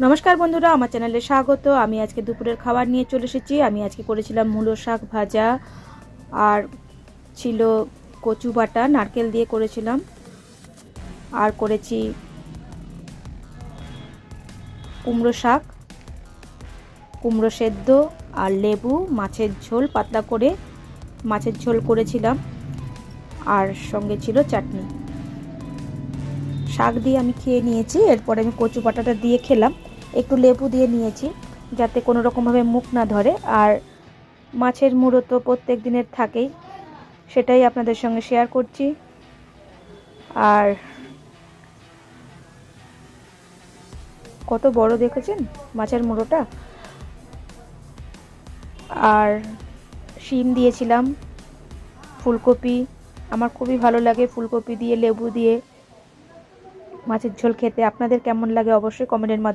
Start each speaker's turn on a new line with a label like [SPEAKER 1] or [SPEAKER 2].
[SPEAKER 1] নমস্কার বন্ধুরা, আমার চ্যানেলে স্বাগত। আমি আজকে দুপুরের খাবার নিয়ে চলে এসেছি। আমি আজকে করেছিলাম মূলো শাক ভাজা, আর ছিল কচু বাটা, নারকেল দিয়ে করেছিলাম, আর করেছি কুমড়ো শাক, কুমড়ো সেদ্ধ, আর লেবু, মাছের ঝোল, পাতলা করে মাছের ঝোল করেছিলাম, আর সঙ্গে ছিল চাটনি। শাক দিয়ে আমি খেয়ে নিয়েছি। এরপরে আমি কচু বাটাটা দিয়ে খেলাম, একটু লেবু দিয়ে নিয়েছি যাতে কোনো রকমভাবে মুখ না ধরে। আর মাছের মুড়ো তো প্রত্যেক দিনের থাকেই, সেটাই আপনাদের সঙ্গে শেয়ার করছি। আর কত বড় দেখেছেন মাছের মুড়োটা। আর শিম দিয়েছিলাম, ফুলকপি, আমার খুবই ভালো লাগে ফুলকপি দিয়ে লেবু দিয়ে মাছের ঝোল খেতে। আপনাদের কেমন লাগে অবশ্যই কমেন্টের মাধ্যমে